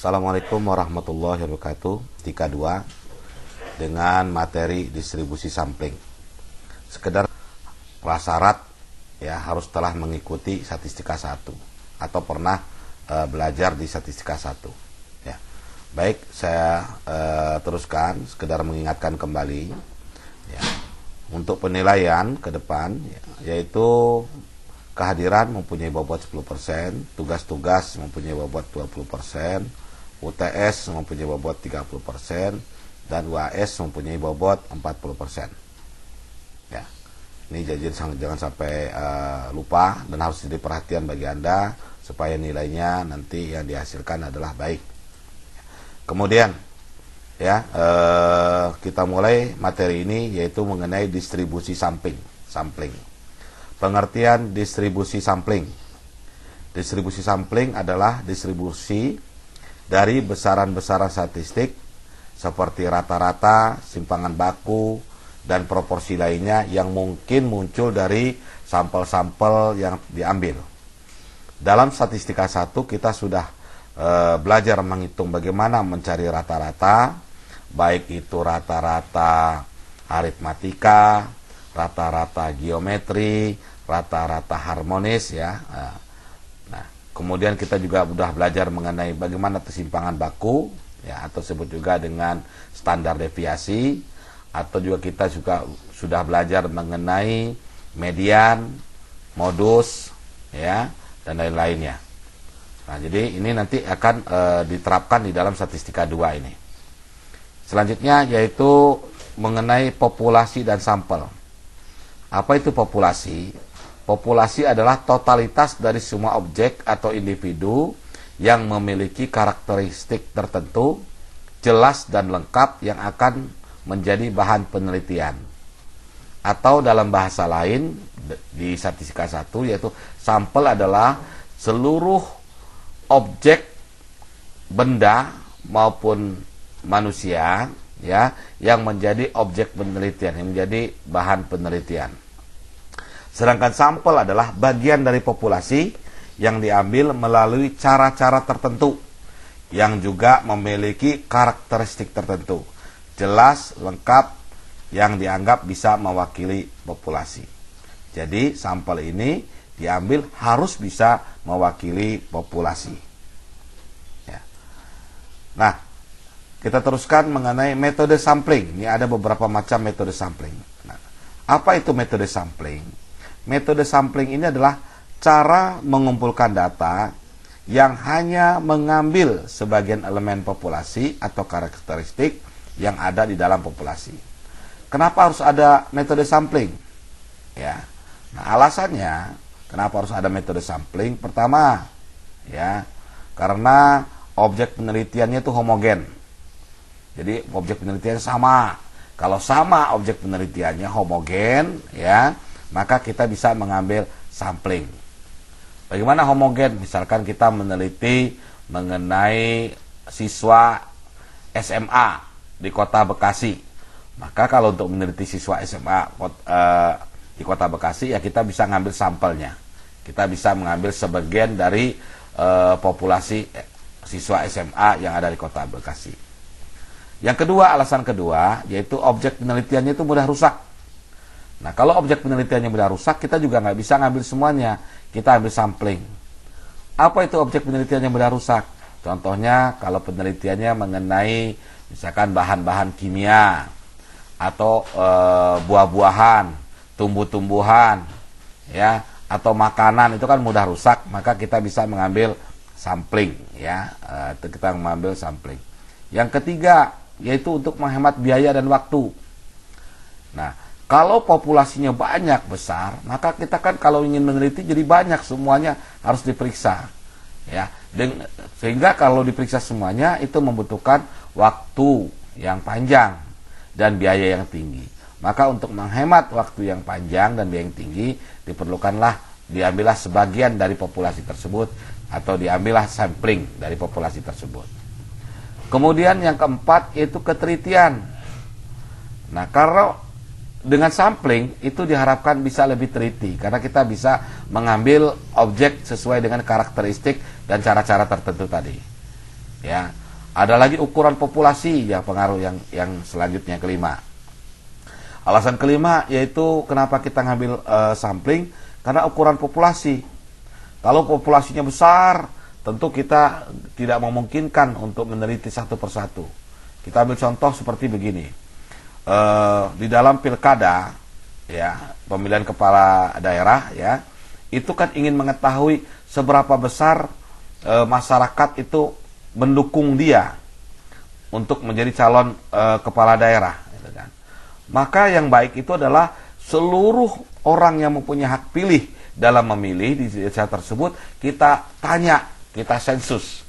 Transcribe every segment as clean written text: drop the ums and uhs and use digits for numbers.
Assalamualaikum warahmatullahi wabarakatuh. Tika 2 dengan materi distribusi sampling. Sekedar prasyarat ya, harus telah mengikuti statistika 1 atau pernah belajar di statistika 1 ya. Baik, saya teruskan, sekedar mengingatkan kembali ya, untuk penilaian ke depan ya, yaitu kehadiran mempunyai bobot 10%, tugas-tugas mempunyai bobot 20%, UTS mempunyai bobot 30%, dan UAS mempunyai bobot 40%. Ya. Ini jangan sampai lupa dan harus jadi perhatian bagi Anda supaya nilainya nanti yang dihasilkan adalah baik. Kemudian ya, kita mulai materi ini yaitu mengenai distribusi sampling. Pengertian distribusi sampling. Distribusi sampling adalah distribusi dari besaran-besaran statistik seperti rata-rata, simpangan baku, dan proporsi lainnya yang mungkin muncul dari sampel-sampel yang diambil. Dalam statistika 1 kita sudah belajar menghitung bagaimana mencari rata-rata, baik itu rata-rata aritmatika, rata-rata geometri, rata-rata harmonis ya. Nah, kemudian kita juga sudah belajar mengenai bagaimana kesimpangan baku ya, atau sebut juga dengan standar deviasi, atau juga kita juga sudah belajar mengenai median, modus ya, dan lain-lainnya. Nah, jadi ini nanti akan diterapkan di dalam statistika 2 ini. Selanjutnya yaitu mengenai populasi dan sampel. Apa itu populasi? Populasi adalah totalitas dari semua objek atau individu yang memiliki karakteristik tertentu, jelas dan lengkap yang akan menjadi bahan penelitian. Atau dalam bahasa lain di statistika 1 yaitu sampel adalah seluruh objek, benda maupun manusia ya yang menjadi objek penelitian, yang menjadi bahan penelitian. Sedangkan sampel adalah bagian dari populasi yang diambil melalui cara-cara tertentu yang juga memiliki karakteristik tertentu, jelas, lengkap, yang dianggap bisa mewakili populasi. Jadi sampel ini diambil harus bisa mewakili populasi ya. Nah, kita teruskan mengenai metode sampling. Ini ada beberapa macam metode sampling. Nah, apa itu metode sampling? Metode sampling ini adalah cara mengumpulkan data yang hanya mengambil sebagian elemen populasi atau karakteristik yang ada di dalam populasi. Kenapa harus ada metode sampling? Ya. Nah, alasannya kenapa harus ada metode sampling? Pertama, ya, karena objek penelitiannya itu homogen. Jadi objek penelitiannya sama. Kalau sama objek penelitiannya homogen, ya, maka kita bisa mengambil sampling. Bagaimana homogen? Misalkan kita meneliti mengenai siswa SMA di Kota Bekasi. Maka kalau untuk meneliti siswa SMA di Kota Bekasi, ya kita bisa ngambil sampelnya. Kita bisa mengambil sebagian dari populasi siswa SMA yang ada di Kota Bekasi. Yang kedua, alasan kedua, yaitu objek penelitiannya itu mudah rusak. Nah, kalau objek penelitiannya mudah rusak, kita juga nggak bisa ngambil semuanya. Kita ambil sampling. Apa itu objek penelitian yang mudah rusak? Contohnya, kalau penelitiannya mengenai misalkan bahan-bahan kimia, atau buah-buahan, tumbuh-tumbuhan, ya, atau makanan, itu kan mudah rusak, maka kita bisa mengambil sampling, ya, kita mengambil sampling. Yang ketiga, yaitu untuk menghemat biaya dan waktu. Nah, kalau populasinya banyak besar, maka kita kan kalau ingin meneliti jadi banyak, semuanya harus diperiksa, ya. Sehingga kalau diperiksa semuanya itu membutuhkan waktu yang panjang dan biaya yang tinggi. Maka untuk menghemat waktu yang panjang dan biaya yang tinggi, diambillah sebagian dari populasi tersebut atau diambillah sampling dari populasi tersebut. Kemudian yang keempat yaitu ketelitian. Nah, kalau dengan sampling itu diharapkan bisa lebih teliti karena kita bisa mengambil objek sesuai dengan karakteristik dan cara-cara tertentu tadi. Ya. Ada lagi ukuran populasi yang pengaruh yang selanjutnya kelima. Alasan kelima yaitu kenapa kita ngambil sampling, karena ukuran populasi. Kalau populasinya besar, tentu kita tidak memungkinkan untuk meneliti satu persatu. Kita ambil contoh seperti begini. Di dalam pilkada, ya, pemilihan kepala daerah, ya, itu kan ingin mengetahui seberapa besar masyarakat itu mendukung dia untuk menjadi calon kepala daerah, gitu kan. Maka yang baik itu adalah seluruh orang yang mempunyai hak pilih dalam memilih di desa tersebut kita tanya, kita sensus,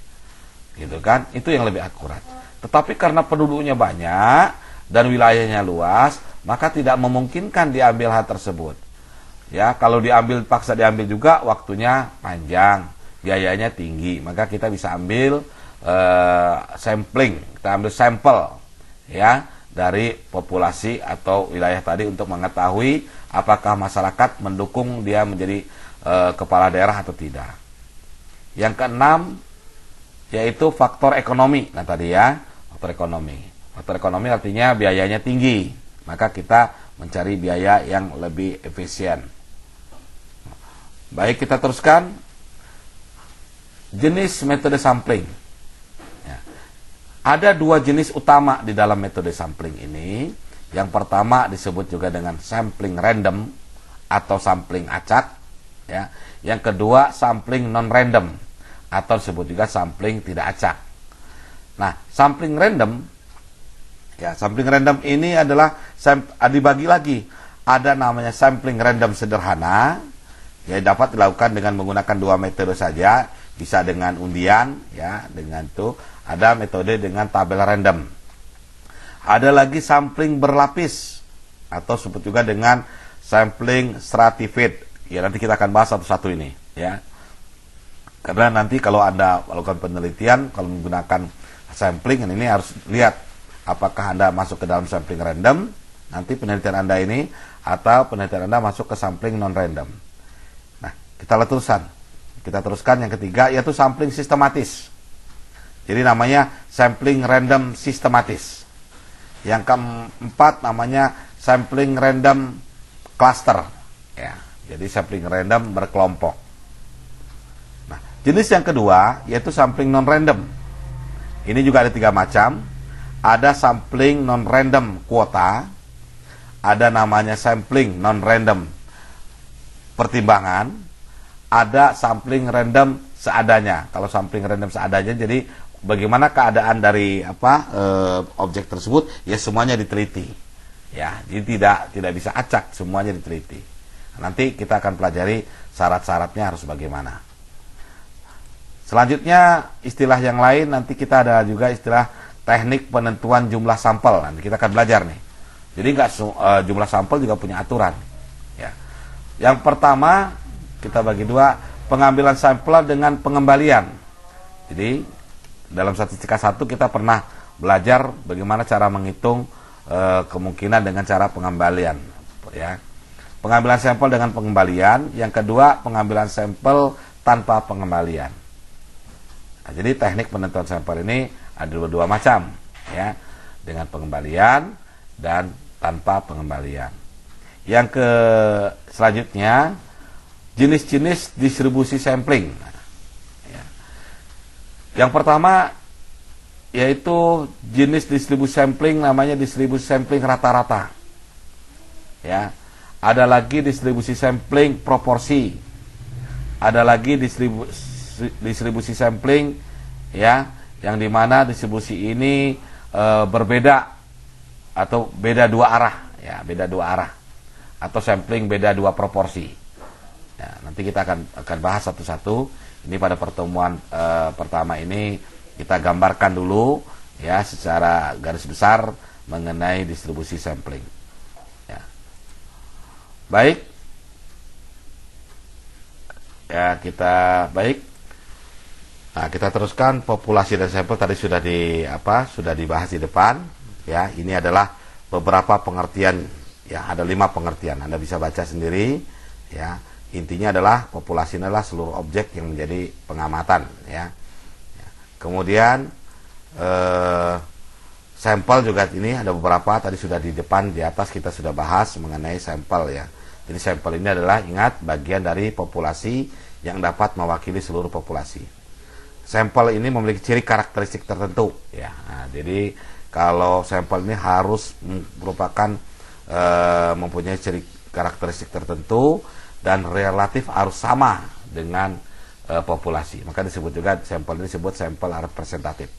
gitu kan. Itu yang lebih akurat. Tetapi karena penduduknya banyak dan wilayahnya luas, maka tidak memungkinkan diambil hal tersebut. Ya, kalau paksa diambil juga waktunya panjang, biayanya tinggi. Maka kita bisa ambil sampling, kita ambil sampel, ya, dari populasi atau wilayah tadi untuk mengetahui apakah masyarakat mendukung dia menjadi kepala daerah atau tidak. Yang keenam yaitu faktor ekonomi. Nah tadi ya, faktor ekonomi. Faktor ekonomi artinya biayanya tinggi, maka kita mencari biaya yang lebih efisien. Baik, kita teruskan jenis metode sampling. Ya. Ada dua jenis utama di dalam metode sampling ini. Yang pertama disebut juga dengan sampling random atau sampling acak. Ya. Yang kedua sampling non-random atau disebut juga sampling tidak acak. Nah, sampling random, ya, sampling random ini adalah dibagi lagi. Ada namanya sampling random sederhana, ya, dapat dilakukan dengan menggunakan dua metode saja, bisa dengan undian, ya, dengan itu. Ada metode dengan tabel random. Ada lagi sampling berlapis atau disebut juga dengan sampling stratified. Ya, nanti kita akan bahas satu-satu ini, ya. Karena nanti kalau Anda melakukan penelitian, kalau menggunakan sampling, ini harus lihat apakah Anda masuk ke dalam sampling random, nanti penelitian Anda ini, atau penelitian Anda masuk ke sampling non-random. Nah, kita teruskan yang ketiga, yaitu sampling sistematis. Jadi namanya sampling random sistematis. Yang keempat namanya sampling random cluster. Ya, jadi sampling random berkelompok. Nah, jenis yang kedua yaitu sampling non-random. Ini juga ada 3 macam. Ada sampling non-random kuota, ada namanya sampling non-random pertimbangan, ada sampling random seadanya. Kalau sampling random seadanya, jadi bagaimana keadaan dari objek tersebut, ya semuanya diteliti. Ya, jadi tidak bisa acak, semuanya diteliti. Nanti kita akan pelajari syarat-syaratnya harus bagaimana. Selanjutnya istilah yang lain, nanti kita ada juga istilah teknik penentuan jumlah sampel. Nanti kita akan belajar nih. Jadi jumlah sampel juga punya aturan. Ya. Yang pertama kita bagi dua, pengambilan sampel dengan pengembalian. Jadi dalam statistika 1 kita pernah belajar bagaimana cara menghitung kemungkinan dengan cara pengembalian. Ya. Pengambilan sampel dengan pengembalian. Yang kedua, pengambilan sampel tanpa pengembalian. Nah, jadi teknik penentuan sampel ini ada dua macam, ya, dengan pengembalian dan tanpa pengembalian. Yang selanjutnya jenis-jenis distribusi sampling. Ya. Yang pertama yaitu jenis distribusi sampling namanya distribusi sampling rata-rata. Ya, ada lagi distribusi sampling proporsi, ada lagi distribusi sampling, ya, yang dimana distribusi ini berbeda atau beda 2 arah, ya, beda 2 arah, atau sampling beda 2 proporsi. Ya, nanti kita akan bahas satu-satu. Ini pada pertemuan pertama ini kita gambarkan dulu, ya, secara garis besar mengenai distribusi sampling. Ya. Baik. Ya, Nah, kita teruskan populasi dan sampel tadi sudah dibahas di depan, ya. Ini adalah beberapa pengertian, ya, ada 5 pengertian. Anda bisa baca sendiri, ya. Intinya adalah populasi adalah seluruh objek yang menjadi pengamatan, ya. Kemudian sampel juga ini ada beberapa, tadi sudah di depan di atas kita sudah bahas mengenai sampel ya. Jadi sampel ini adalah, ingat, bagian dari populasi yang dapat mewakili seluruh populasi. Sampel ini memiliki ciri karakteristik tertentu ya. Nah, jadi kalau sampel ini harus merupakan mempunyai ciri karakteristik tertentu dan relatif harus sama dengan populasi. Maka disebut juga sampel ini disebut sampel representatif.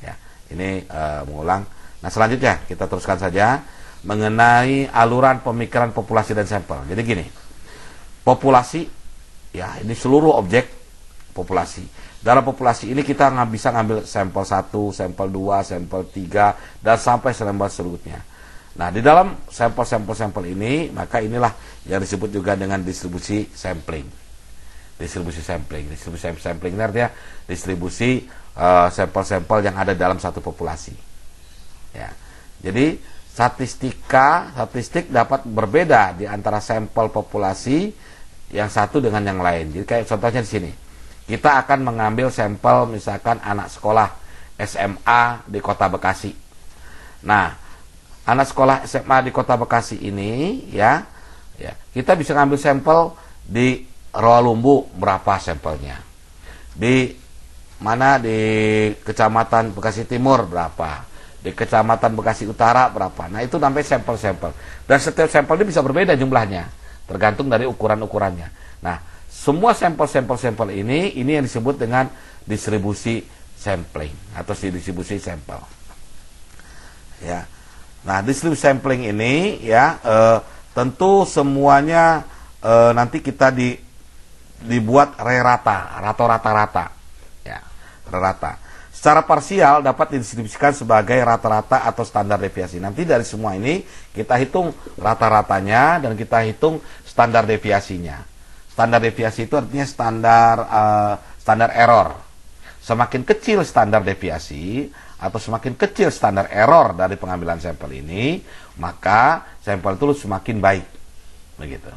Ya, ini mengulang. Nah, selanjutnya kita teruskan saja mengenai aluran pemikiran populasi dan sampel. Jadi gini, populasi ya ini seluruh objek populasi. Dalam populasi ini kita bisa ngambil sampel 1, sampel 2, sampel 3 dan sampai sampel selanjutnya. Nah, di dalam sampel ini, maka inilah yang disebut juga dengan distribusi sampling. Distribusi sampling ini artinya distribusi sampel-sampel yang ada dalam satu populasi. Ya. Jadi statistik dapat berbeda di antara sampel populasi yang satu dengan yang lain. Jadi kayak contohnya di sini. Kita akan mengambil sampel misalkan anak sekolah SMA di Kota Bekasi. Nah, anak sekolah SMA di Kota Bekasi ini ya kita bisa ngambil sampel di Rawalumbu berapa sampelnya, di mana di Kecamatan Bekasi Timur berapa, di Kecamatan Bekasi Utara berapa. Nah, itu sampai sampel-sampel, dan setiap sampel ini bisa berbeda jumlahnya tergantung dari ukurannya. Nah, semua sampel ini yang disebut dengan distribusi sampling atau distribusi sampel ya. Nah, distribusi sampling ini ya tentu semuanya nanti kita dibuat rata-rata ya, rata. Secara parsial dapat didistribusikan sebagai rata-rata atau standar deviasi. Nanti dari semua ini kita hitung rata-ratanya dan kita hitung standar deviasinya. Standar deviasi itu artinya standar error. Semakin kecil standar deviasi atau semakin kecil standar error dari pengambilan sampel ini, maka sampel itu semakin baik. Begitu.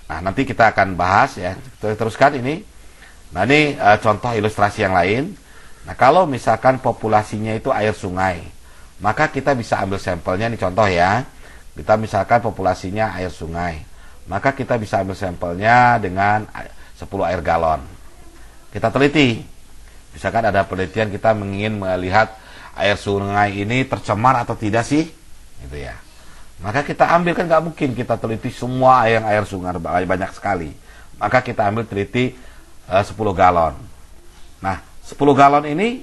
Nah, nanti kita akan bahas ya. Kita teruskan ini. Nah, ini contoh ilustrasi yang lain. Nah, kalau misalkan populasinya itu air sungai, maka kita bisa ambil sampelnya, ini contoh ya. Kita misalkan populasinya air sungai, maka kita bisa ambil sampelnya dengan 10 air galon. Kita teliti. Misalkan ada penelitian kita ingin melihat air sungai ini tercemar atau tidak sih, gitu ya. Maka kita ambil, kan nggak mungkin kita teliti semua air sungai, banyak sekali. Maka kita ambil teliti 10 galon. Nah, 10 galon ini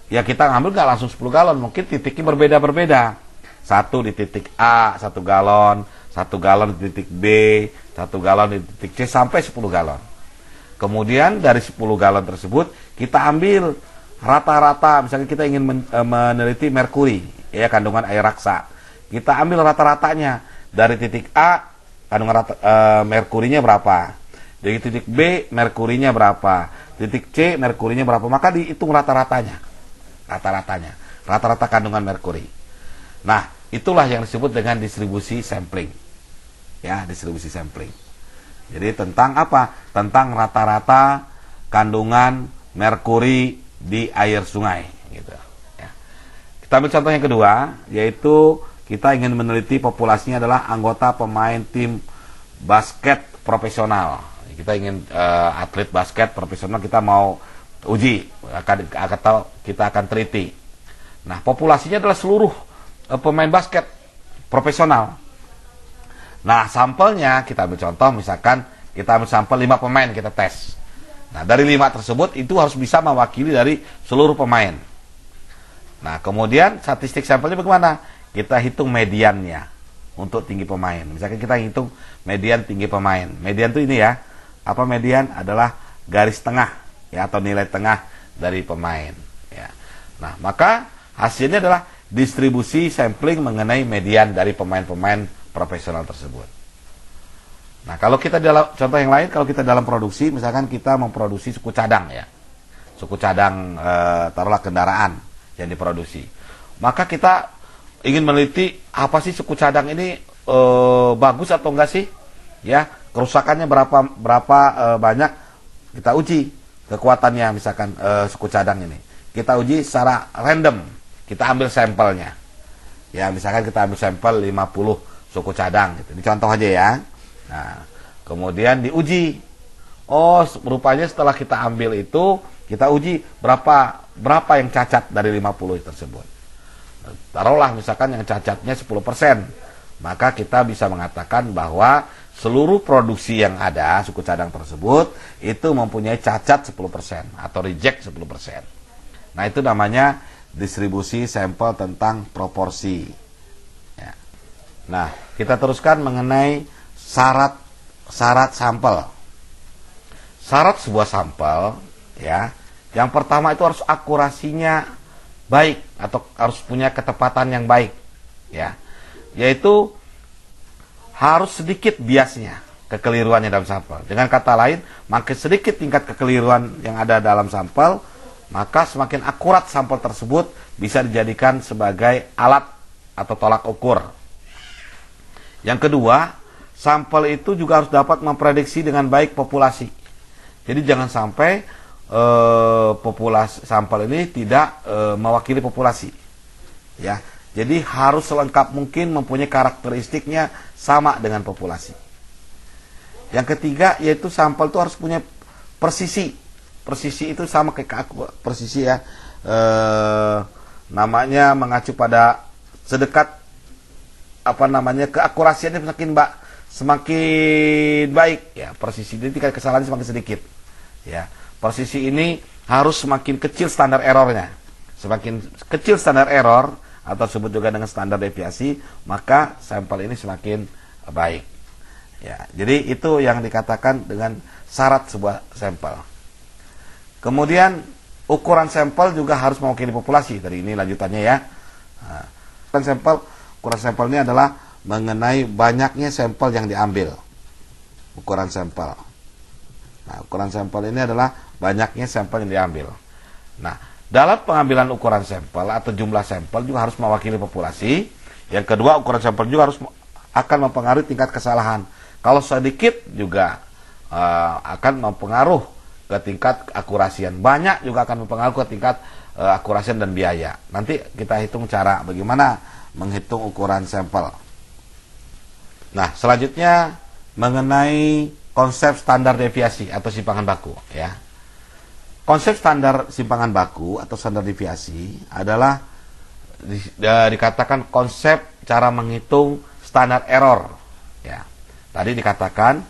ya kita ngambil nggak langsung 10 galon, mungkin titiknya berbeda-berbeda. Satu di titik A 1 galon, 1 galon di titik B, 1 galon di titik C, sampai 10 galon. Kemudian dari 10 galon tersebut kita ambil rata-rata, misalnya kita ingin meneliti merkuri, ya, kandungan air raksa. Kita ambil rata-ratanya dari titik A, kandungan merkurinya berapa, dari titik B merkurinya berapa, titik C merkurinya berapa, maka dihitung rata-ratanya, rata-rata kandungan merkuri. Nah, itulah yang disebut dengan distribusi sampling, ya, distribusi sampling. Jadi tentang apa? Tentang rata-rata kandungan merkuri di air sungai, gitu. Ya. Kita ambil contoh yang kedua, yaitu kita ingin meneliti populasinya adalah anggota pemain tim basket profesional. Kita ingin atlet basket profesional, kita mau uji, kita akan teliti. Nah, populasinya adalah seluruh pemain basket profesional. Nah, sampelnya kita ambil contoh, misalkan kita ambil sampel 5 pemain, kita tes. Nah, dari 5 tersebut itu harus bisa mewakili dari seluruh pemain. Nah, kemudian statistik sampelnya bagaimana? Kita hitung mediannya untuk tinggi pemain. Misalkan kita hitung median tinggi pemain. Median itu ini ya. Apa median? Adalah garis tengah ya, atau nilai tengah dari pemain ya. Nah, maka hasilnya adalah distribusi sampling mengenai median dari pemain-pemain profesional tersebut. Nah, kalau kita dalam contoh yang lain, kalau kita dalam produksi, misalkan kita memproduksi suku cadang ya, suku cadang taruhlah kendaraan yang diproduksi, maka kita ingin meneliti apa sih suku cadang ini bagus atau enggak sih, ya, kerusakannya berapa banyak, kita uji kekuatannya, misalkan suku cadang ini. kita uji secara random. Kita ambil sampelnya. Ya, misalkan kita ambil sampel 50 suku cadang gitu. Ini contoh aja ya. Nah, kemudian diuji. Oh, rupanya setelah kita ambil itu, kita uji berapa yang cacat dari 50 tersebut. Taruhlah misalkan yang cacatnya 10%. Maka kita bisa mengatakan bahwa seluruh produksi yang ada suku cadang tersebut itu mempunyai cacat 10% atau reject 10%. Nah, itu namanya distribusi sampel tentang proporsi. Ya. Nah, kita teruskan mengenai syarat sampel. Syarat sebuah sampel, ya, yang pertama itu harus akurasinya baik atau harus punya ketepatan yang baik, ya, yaitu harus sedikit biasnya kekeliruannya dalam sampel. Dengan kata lain, makin sedikit tingkat kekeliruan yang ada dalam sampel, maka semakin akurat sampel tersebut bisa dijadikan sebagai alat atau tolak ukur. Yang kedua, sampel itu juga harus dapat memprediksi dengan baik populasi. Jadi jangan sampai populasi sampel ini tidak mewakili populasi. Ya, jadi harus selengkap mungkin mempunyai karakteristiknya sama dengan populasi. Yang ketiga yaitu sampel itu harus punya presisi. Presisi itu sama kayak presisi ya. Namanya mengacu pada sedekat keakurasiannya semakin baik ya. Presisi ini tingkat kesalahan semakin sedikit. Ya, presisi ini harus semakin kecil standar errornya. Semakin kecil standar error atau disebut juga dengan standar deviasi, maka sampel ini semakin baik. Ya, jadi itu yang dikatakan dengan syarat sebuah sampel. Kemudian ukuran sampel juga harus mewakili populasi. Tadi ini lanjutannya ya. Nah, ukuran sampel ini adalah mengenai banyaknya sampel yang diambil. Ukuran sampel. Nah, ukuran sampel ini adalah banyaknya sampel yang diambil. Nah, dalam pengambilan ukuran sampel atau jumlah sampel juga harus mewakili populasi. Yang kedua, ukuran sampel juga akan mempengaruhi tingkat kesalahan. Kalau sedikit juga akan mempengaruhi ke tingkat akurasian. Banyak juga akan mempengaruhi ke tingkat akurasian dan biaya. Nanti kita hitung cara bagaimana menghitung ukuran sampel. Nah, selanjutnya mengenai konsep standar deviasi atau simpangan baku ya. Konsep standar simpangan baku atau standar deviasi adalah dikatakan konsep cara menghitung standar error ya. Tadi dikatakan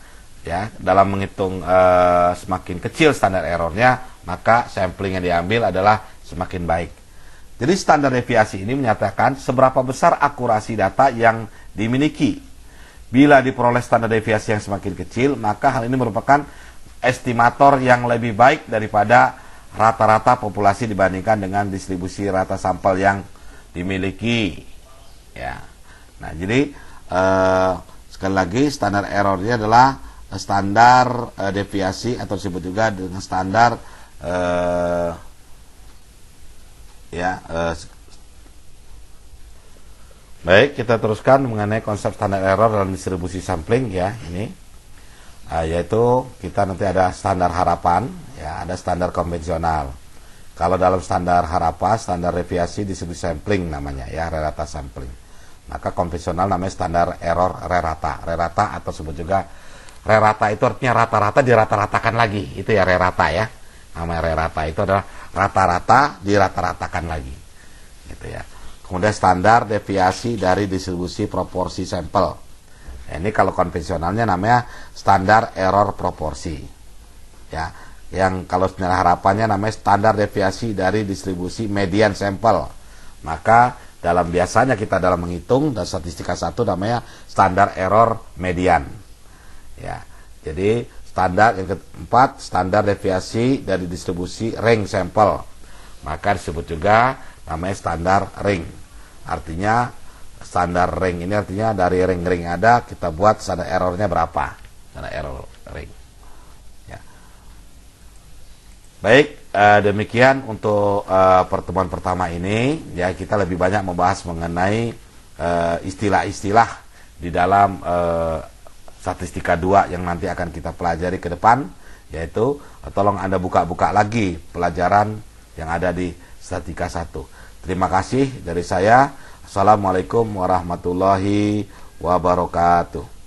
ya, dalam menghitung semakin kecil standar errornya, maka sampling yang diambil adalah semakin baik. Jadi standar deviasi ini menyatakan seberapa besar akurasi data yang dimiliki. Bila diperoleh standar deviasi yang semakin kecil, maka hal ini merupakan estimator yang lebih baik daripada rata-rata populasi dibandingkan dengan distribusi rata sampel yang dimiliki. Ya. Nah, jadi sekali lagi standar errornya adalah standar deviasi atau disebut juga dengan standar baik, kita teruskan mengenai konsep standar error dalam distribusi sampling ya. Ini yaitu kita nanti ada standar harapan ya, ada standar konvensional. Kalau dalam standar harapan, standar deviasi distribusi sampling namanya ya, rata sampling. Maka konvensional namanya standar error rata. Rata atau disebut juga rata itu artinya rata-rata dirata-ratakan lagi. Itu ya rata ya. Namanya rata itu adalah rata-rata dirata-ratakan lagi. Gitu ya. Kemudian standar deviasi dari distribusi proporsi sampel. Nah, ini kalau konvensionalnya namanya standar error proporsi. Ya, yang kalau standar harapannya namanya standar deviasi dari distribusi median sampel. Maka biasanya kita dalam menghitung dan statistika 1 namanya standar error median. Ya. Jadi standar yang keempat, standar deviasi dari distribusi ring sampel. Maka disebut juga namanya standar ring. Artinya standar ring ini artinya dari ring-ring ada kita buat standar errornya berapa. Standar error ring. Ya. Baik, demikian untuk pertemuan pertama ini. Ya, kita lebih banyak membahas mengenai istilah-istilah di dalam statistika 2 yang nanti akan kita pelajari ke depan, yaitu tolong Anda buka-buka lagi pelajaran yang ada di Statika 1. Terima kasih dari saya. Assalamualaikum warahmatullahi wabarakatuh.